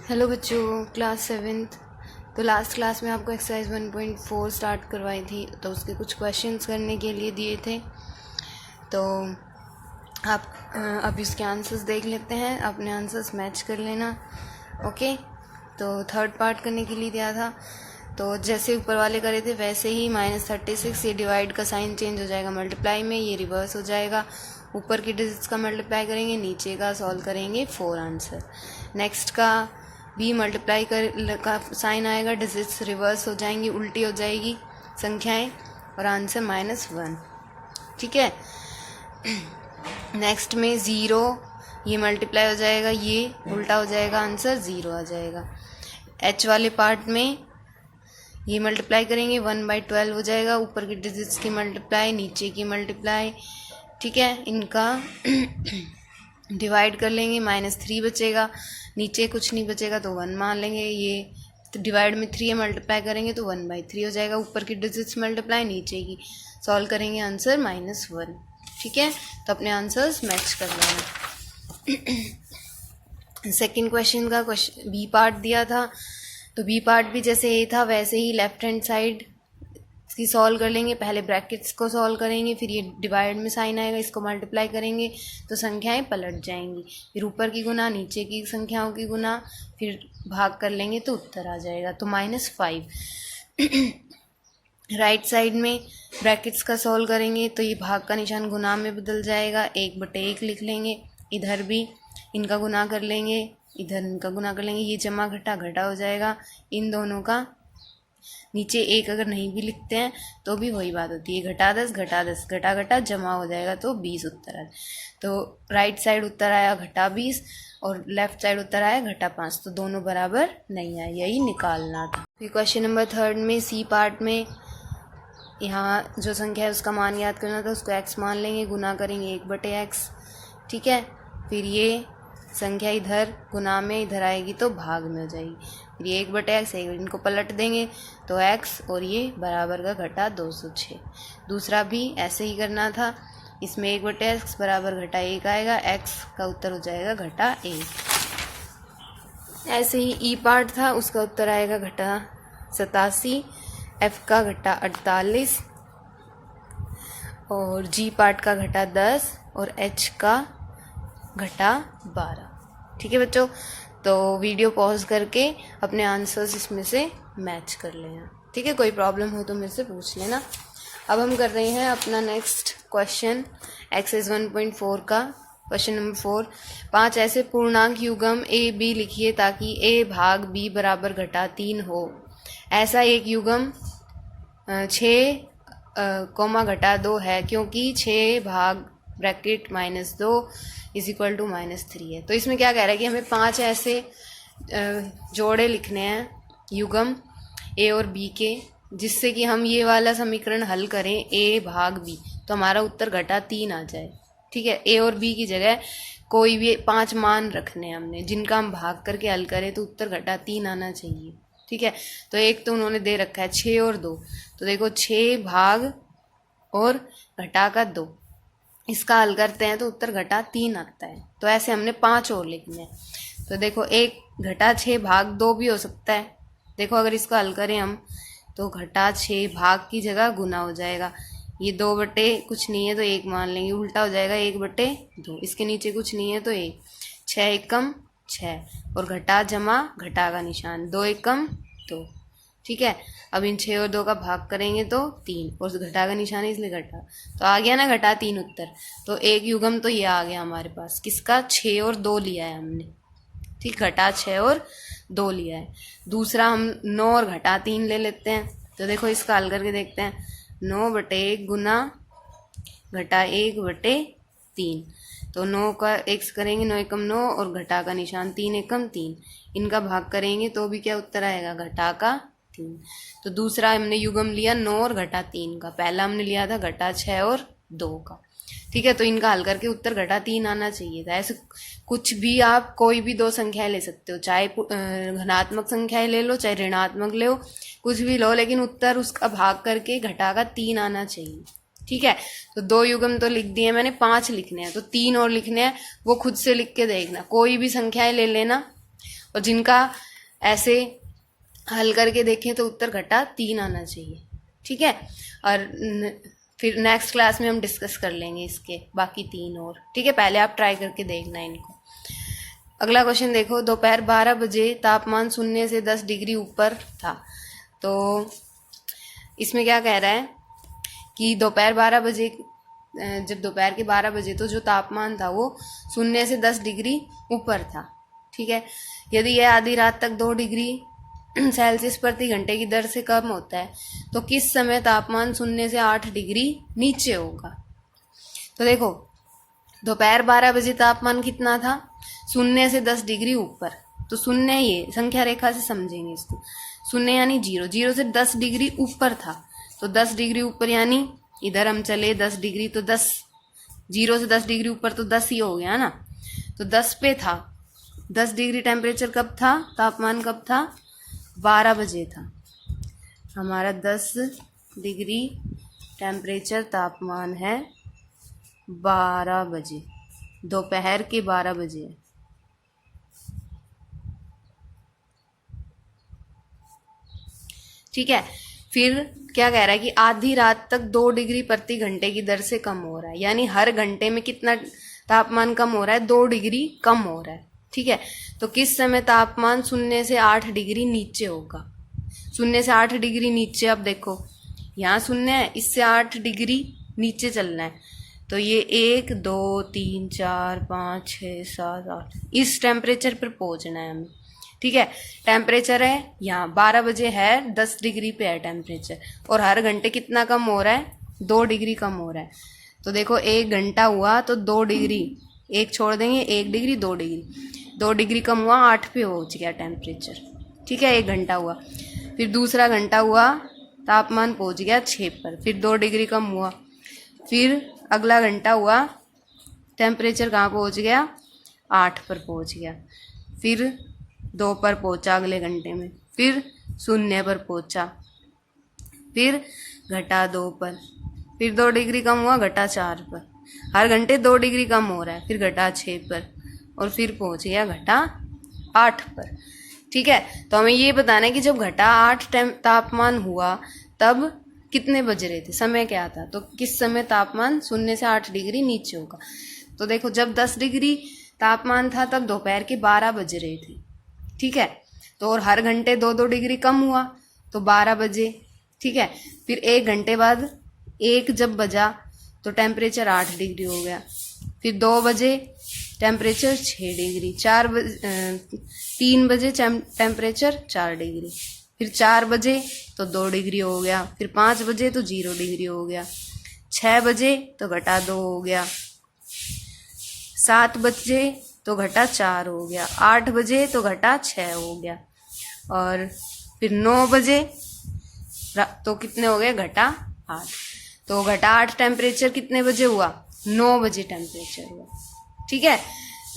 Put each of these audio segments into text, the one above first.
Hello बच्चों, class seventh. तो last class में आपको एक्सरसाइज 1.4 स्टार्ट करवाई थी, तो उसके कुछ क्वेश्चंस करने के लिए दिए थे। तो आप अब इसके आंसर्स देख लेते हैं, अपने आंसर्स मैच कर लेना। ओके, तो थर्ड पार्ट करने के लिए दिया था, तो जैसे ऊपर वाले करे थे वैसे ही -36 ये डिवाइड का साइन चेंज हो जाएगा मल्टीप्लाई में, ये रिवर्स हो जाएगा। ऊपर की डिजिट्स का मल्टीप्लाई करेंगे, नीचे का सॉल्व करेंगे 4 आंसर। नेक्स्ट का भी मल्टीप्लाई का साइन आएगा, डिजिट्स रिवर्स हो जाएंगी, उल्टी हो जाएगी संख्याएं, और आंसर -1। ठीक है। नेक्स्ट में 0 ये मल्टीप्लाई हो जाएगा, ये उल्टा हो जाएगा, आंसर 0 आ जाएगा। h वाले पार्ट में ये मल्टीप्लाई करेंगे, 1/12 हो जाएगा, ऊपर की डिजिट्स की मल्टीप्लाई, नीचे की मल्टीप्लाई। ठीक है, इनका डिवाइड कर लेंगे, -3 बचेगा, नीचे कुछ नहीं बचेगा तो 1 मान लेंगे। ये तो डिवाइड में 3 है, मल्टीप्लाई करेंगे तो 1/3 हो जाएगा, ऊपर की डिजिट्स मल्टीप्लाई, नीचे की सॉल्व करेंगे, आंसर -1। ठीक है, तो अपने आंसर्स मैच कर लेंगे। सेकेंड क्वेश्चन का बी पार्ट दिया था, तो बी पार्ट भी जैसे ए था वैसे ही लेफ्ट हैंड साइड की सॉल्व कर लेंगे। पहले ब्रैकेट्स को सॉल्व करेंगे, फिर ये डिवाइड में साइन आएगा, इसको मल्टीप्लाई करेंगे तो संख्याएं पलट जाएंगी, फिर ऊपर की गुना, नीचे की संख्याओं की गुना, फिर भाग कर लेंगे तो उत्तर आ जाएगा, तो -5। राइट साइड में ब्रैकेट्स का सॉल्व करेंगे तो ये भाग का निशान गुना में बदल जाएगा, 1/1 लिख लेंगे। इधर भी इनका गुना कर लेंगे, इधर इनका गुना कर लेंगे, ये जमा घटा घटा हो जाएगा, इन दोनों का। नीचे 1 अगर नहीं भी लिखते हैं तो भी वही बात होती है, घटा 10 घटा घटा जमा हो जाएगा तो 20 उत्तर आए। तो राइट साइड उत्तर आया -20 और लेफ्ट साइड उत्तर आया -5, तो दोनों बराबर नहीं आए, यही निकालना था। फिर क्वेश्चन नंबर 3 में सी पार्ट में यहाँ जो संख्या है उसका मान याद करना था, उसको x मान लेंगे, गुना करेंगे 1/x। ठीक है, फिर ये संख्या इधर गुना में इधर आएगी तो भाग में हो जाएगी, फिर ये 1/x है, इनको पलट देंगे तो x और ये बराबर का घटा 206। दूसरा भी ऐसे ही करना था, इसमें 1/x बराबर घटा 1 आएगा, x का उत्तर हो जाएगा घटा 1। ऐसे ही ई पार्ट था, उसका उत्तर आएगा घटा 87, f का घटा 48 और जी पार्ट का घटा 10 और h का घटा 12। ठीक है बच्चों, तो वीडियो पॉज करके अपने आंसर्स इसमें से मैच कर लेना। ठीक है, कोई प्रॉब्लम हो तो मेरे से पूछ लेना। अब हम कर रहे हैं अपना नेक्स्ट क्वेश्चन, एक्सरसाइज 1.4 का क्वेश्चन नंबर 4। 5 ऐसे पूर्णांक युग्म a b लिखिए ताकि a भाग b बराबर घटा 3 हो। ऐसा एक युग्म 6 घटा 2 है, क्योंकि 6 भाग ब्रैकेट -2 = -3 है। तो इसमें क्या कह रहा है कि हमें 5 ऐसे जोड़े लिखने हैं युग्म a और b के, जिससे कि हम ये वाला समीकरण हल करें a भाग b, तो हमारा उत्तर घटा 3 आ जाए। ठीक है, a और b की जगह कोई भी 5 मान रखने हैं हमने, जिनका हम भाग करके हल करें तो उत्तर घटा 3 आना चाहिए। ठीक है, तो एक तो उन्होंने दे रखा है 6 और 2, तो देखो 6 भाग और घटा का 2, इसका हल करते हैं तो उत्तर घटा 3 आता है। तो ऐसे हमने 5 और लिखने हैं, तो देखो एक घटा 6 भाग 2 भी हो सकता है। देखो अगर इसका हल करें हम तो घटा 6 भाग की जगह गुना हो जाएगा, ये 2 कुछ नहीं है तो 1 मान लेंगे, उल्टा हो जाएगा 1/2, इसके नीचे कुछ नहीं है तो 1, 6 एकम 6 और घटा जमा घटा का निशान, 2 एकम 2। ठीक है, अब इन 6 और 2 का भाग करेंगे तो 3 और घटा का निशान है इसलिए घटा, तो आ गया ना घटा 3 उत्तर। तो एक युग्म तो ये आ गया हमारे पास, किसका 6 और 2 लिया है हमने। ठीक, घटा 6 और 2 लिया है। दूसरा हम 9 और घटा 3 ले लेते हैं, तो देखो इसका हल करके देखते हैं। 9/1 गुना घटा 1/3, तो 9 का x करेंगे, 9 एकम 9 और घटा का निशान 3 एकम 3, इनका भाग करेंगे तो भी क्या उत्तर आएगा घटा का 3। तो दूसरा हमने युग्म लिया 9 और घटा 3 का, पहला हमने लिया था घटा 6 और 2 का। ठीक है, तो इनका हल करके उत्तर घटा 3 आना चाहिए था। ऐसे कुछ भी आप कोई भी 2 संख्याएं ले सकते हो, चाहे धनात्मक संख्याएं ले लो चाहे ऋणात्मक ले लो, कुछ भी लो, लेकिन उत्तर उसका भाग करके घटा का 3 आना चाहिए। ठीक है, तो 2 युग्म तो लिख दिए मैंने, 5 लिखने हैं, तो 3 और लिखने हैं, वो खुद से लिख के देखना। कोई भी संख्याएं ले लेना और जिनका ऐसे हल करके देखें तो उत्तर घटा 3 आना चाहिए। ठीक है, और फिर नेक्स्ट क्लास में हम डिस्कस कर लेंगे इसके बाकी 3 और। ठीक है, पहले आप ट्राई करके देखना इनको। अगला क्वेश्चन देखो, दोपहर 12 बजे तापमान 0 से 10 डिग्री ऊपर था। तो इसमें क्या कह रहा है कि दोपहर 12 बजे, जब दोपहर के 12 बजे तो जो तापमान था वो 0 से 10 डिग्री ऊपर था। ठीक है, यदि यह आधी रात तक 2 डिग्री सेल्सियस प्रति घंटे की दर से कम होता है तो किस समय तापमान 0 से 8 डिग्री नीचे होगा। तो देखो, दोपहर 12 बजे तापमान कितना था, 0 से 10 डिग्री ऊपर। तो 0 ये संख्या रेखा से समझेंगे इसको, 0 यानी 0, 0 से 10 डिग्री ऊपर था। तो 10 डिग्री ऊपर यानी इधर हम चले 10 डिग्री, तो 10, 0 से 10 डिग्री ऊपर तो 10 ही हो गया ना। तो 10 पे था, 10 डिग्री टेम्परेचर कब था, तापमान कब था, 12 बजे था हमारा। 10 डिग्री टेम्परेचर तापमान है 12 बजे, दोपहर के 12 बजे। ठीक है, फिर क्या कह रहा है कि आधी रात तक 2 डिग्री प्रति घंटे की दर से कम हो रहा है, यानी हर घंटे में कितना तापमान कम हो रहा है, 2 डिग्री कम हो रहा है। ठीक है, तो किस समय तापमान 0 से 8 डिग्री नीचे होगा। 0 से 8 डिग्री नीचे, अब देखो यहाँ 0 है, इससे 8 डिग्री नीचे चलना है। तो ये 1 2 3 4 5 6 7 8 इस टेम्परेचर पर पहुंचना है हमें। ठीक है, टेम्परेचर है यहाँ 12 बजे है, 10 डिग्री पे है टेम्परेचर, और हर घंटे कितना कम हो रहा है, 2 डिग्री कम हो रहा है। तो देखो 1 घंटा हुआ तो 2 डिग्री, 1 छोड़ देंगे, 1 डिग्री 2 डिग्री, 2 डिग्री कम हुआ, 8 पे पहुंच गया टेम्परेचर। ठीक है, 1 घंटा हुआ। फिर दूसरा घंटा हुआ, तापमान पहुंच गया 6 पर, फिर 2 डिग्री कम हुआ। फिर अगला घंटा हुआ, टेम्परेचर कहाँ पहुंच गया, 8 पर पहुंच गया। फिर 2 पर पहुंचा अगले घंटे में, फिर 0 पर पहुंचा, फिर घटा 2 पर, फिर 2 डिग्री कम हुआ, घटा 4 पर। हर घंटे 2 डिग्री कम हो रहा है, फिर घटा 6 पर, और फिर पहुंच गया घटा 8 पर। ठीक है, तो हमें ये बताना है कि जब घटा 8 तापमान हुआ तब कितने बज रहे थे, समय क्या था। तो किस समय तापमान 0 से 8 डिग्री नीचे होगा। तो देखो, जब 10 डिग्री तापमान था तब दोपहर के 12 बज रहे थे। ठीक है, तो और हर घंटे 2-2 डिग्री कम हुआ तो 12 बजे। ठीक है, फिर 1 घंटे बाद 1 जब बजा तो टेम्परेचर 8 डिग्री हो गया। फिर 2 बजे टेम्परेचर 6 डिग्री, 3 बजे टेम्परेचर 4 डिग्री, फिर 4 बजे तो 2 डिग्री हो गया, फिर 5 बजे तो 0 डिग्री हो गया, 6 बजे तो घटा 2 हो गया, 7 बजे तो घटा 4 हो गया, 8 बजे तो घटा 6 हो गया, और फिर 9 बजे तो कितने हो गए, घटा 8। तो घटा 8 टेम्परेचर कितने बजे हुआ, 9 बजे टेम्परेचर हुआ। ठीक है,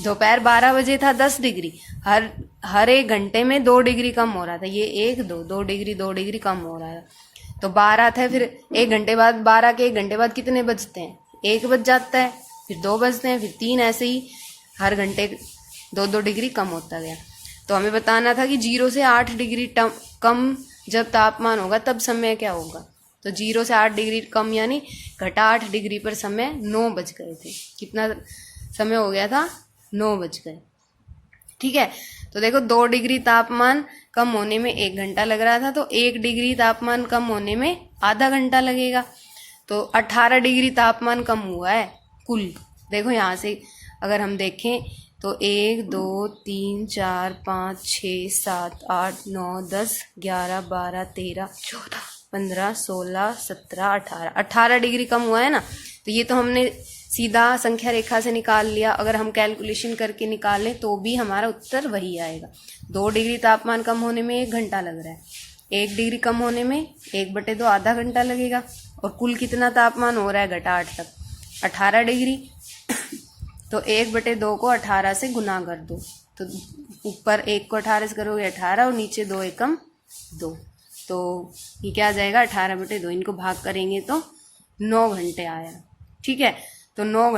दोपहर 12 बजे था 10 डिग्री, हर 1 घंटे में 2 डिग्री कम हो रहा था। ये 1 2 डिग्री कम हो रहा था। तो 12 था, फिर 1 घंटे बाद, 12 के 1 घंटे बाद कितने बजते हैं, 1 बज जाता है, फिर 2 बजते हैं, फिर 3, ऐसे ही हर घंटे 2-2 डिग्री कम होता गया। तो हमें बताना था कि 0 से 8 डिग्री कम जब तापमान होगा तब समय क्या होगा। तो 0 से 8 डिग्री कम यानी घटा 8 डिग्री पर समय 9 बज गए थे। कितना समय हो गया था, 9 बज गए। ठीक है, तो देखो 2 डिग्री तापमान कम होने में 1 घंटा लग रहा था, तो 1 डिग्री तापमान कम होने में आधा घंटा लगेगा। तो 18 डिग्री तापमान कम हुआ है कुल। देखो यहाँ से अगर हम देखें तो 1 2 3 4 5 6 7 8 9 10 11 12 13 14 15 16 17 18 डिग्री कम हुआ है ना। तो ये तो हमने सीधा संख्या रेखा से निकाल लिया। अगर हम कैलकुलेशन करके निकालें तो भी हमारा उत्तर वही आएगा। 2 डिग्री तापमान कम होने में 1 घंटा लग रहा है, 1 डिग्री कम होने में 1/2 आधा घंटा लगेगा, और कुल कितना तापमान हो रहा है घटा 8 तक, 18 डिग्री। तो 1/2 को 18 से गुना कर दो, तो ऊपर 1 को 18 से करोगे 18, और नीचे 2 एकम 2, तो ये क्या आ जाएगा 18/2। इनको भाग करेंगे तो 9 घंटे आया। ठीक है, तो 9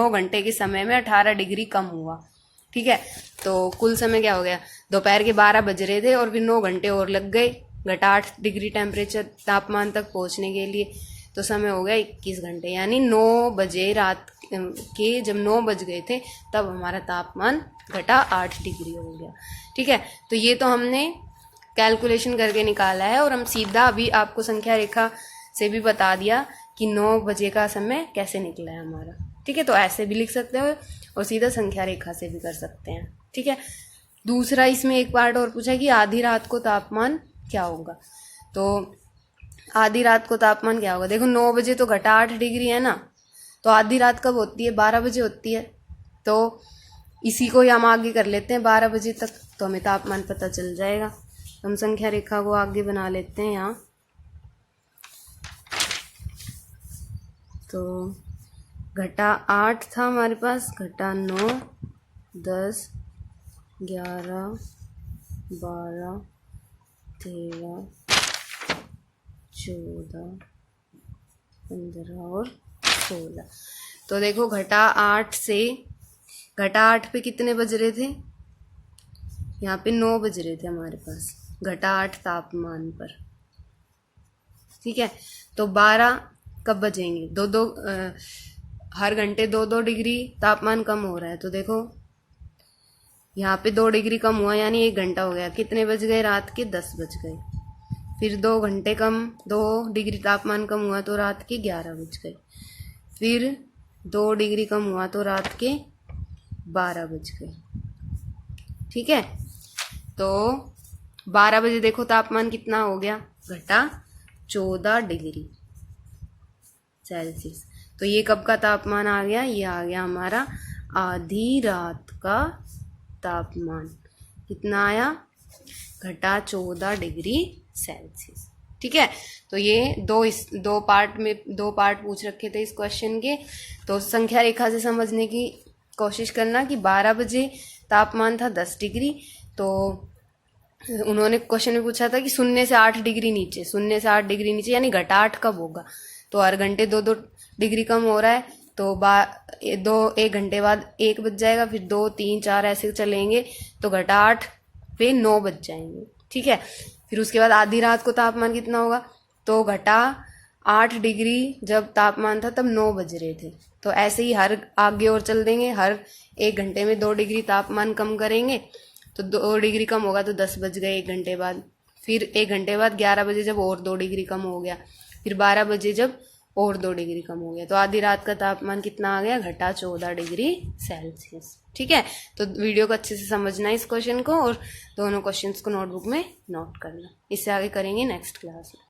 घंटे के समय में 18 डिग्री कम हुआ। ठीक है, तो कुल समय क्या हो गया, दोपहर के 12 बज रहे थे और फिर 9 घंटे और लग गए घटा 8 डिग्री टेम्परेचर तापमान तक पहुंचने के लिए। तो समय हो गया 21 घंटे, यानी 9 बजे रात के जब 9 बज गए थे तब हमारा तापमान घटा 8 डिग्री हो गया। ठीक है, तो ये तो हमने कैलकुलेशन करके निकाला है और हम सीधा अभी आपको संख्या रेखा से भी बता दिया कि 9 बजे का समय कैसे निकला है हमारा। ठीक है, तो ऐसे भी लिख सकते हो और सीधा संख्या रेखा से भी कर सकते हैं। ठीक है, दूसरा इसमें एक पार्ट और पूछा कि आधी रात को तापमान क्या होगा। तो आधी रात को तापमान क्या होगा, देखो 9 बजे तो घटा 8 डिग्री है ना, तो आधी रात कब होती है, 12 बजे होती है। तो इसी को ही हम आगे कर लेते हैं 12 बजे तक, तो हमें तापमान पता चल जाएगा। हम संख्या रेखा को आगे बना लेते हैं यहाँ। तो घटा 8 था हमारे पास, घटा 9, 10, 11, 12, 13, 14, 15 और 16। तो देखो घटा 8 से, घटा 8 पे कितने बज रहे थे, यहाँ पे 9 बज रहे थे हमारे पास घटा 8 तापमान पर। ठीक है, तो 12 कब बजेंगे, हर घंटे 2-2 डिग्री तापमान कम हो रहा है। तो देखो यहाँ पे 2 डिग्री कम हुआ, यानी 1 घंटा हो गया। कितने बज गए, रात के 10 बज गए। फिर 2 घंटे कम, 2 डिग्री तापमान कम हुआ तो रात के 11 बज गए। फिर 2 डिग्री कम हुआ तो रात के 12 बज गए। ठीक है, तो 12 बजे देखो तापमान कितना हो गया, घटा 14 डिग्री सेल्सियस। तो ये कब का तापमान आ गया, ये आ गया हमारा आधी रात का तापमान। कितना आया, घटा 14 डिग्री सेल्सियस। ठीक है, तो ये दो पार्ट पूछ रखे थे इस क्वेश्चन के। तो संख्या रेखा से समझने की कोशिश करना कि 12 बजे तापमान था 10 डिग्री, तो उन्होंने क्वेश्चन में पूछा था कि 0 से 8 डिग्री नीचे, 0 से 8 डिग्री नीचे यानी घटा 8 कब होगा। तो हर घंटे 2-2 डिग्री कम हो रहा है, तो 1 घंटे बाद 1 बज जाएगा, फिर 2, 3, 4 ऐसे चलेंगे, तो घटा 8 पे 9 बज जाएंगे। ठीक है, फिर उसके बाद आधी रात को तापमान कितना होगा, तो घटा 8 डिग्री जब तापमान था तब 9 बज रहे थे। तो ऐसे ही हर आगे और चल देंगे, हर 1 घंटे में 2 डिग्री तापमान कम करेंगे, तो 2 डिग्री कम होगा तो 10 बज गए 1 घंटे बाद। फिर 1 घंटे बाद 11 बजे जब और 2 डिग्री कम हो गया, फिर 12 बजे जब और 2 डिग्री कम हो गया, तो आधी रात का तापमान कितना आ गया, घटा 14 डिग्री सेल्सियस। ठीक है, तो वीडियो को अच्छे से समझना इस क्वेश्चन को और दोनों क्वेश्चंस को नोटबुक में नोट करना। इससे आगे करेंगे नेक्स्ट क्लास में।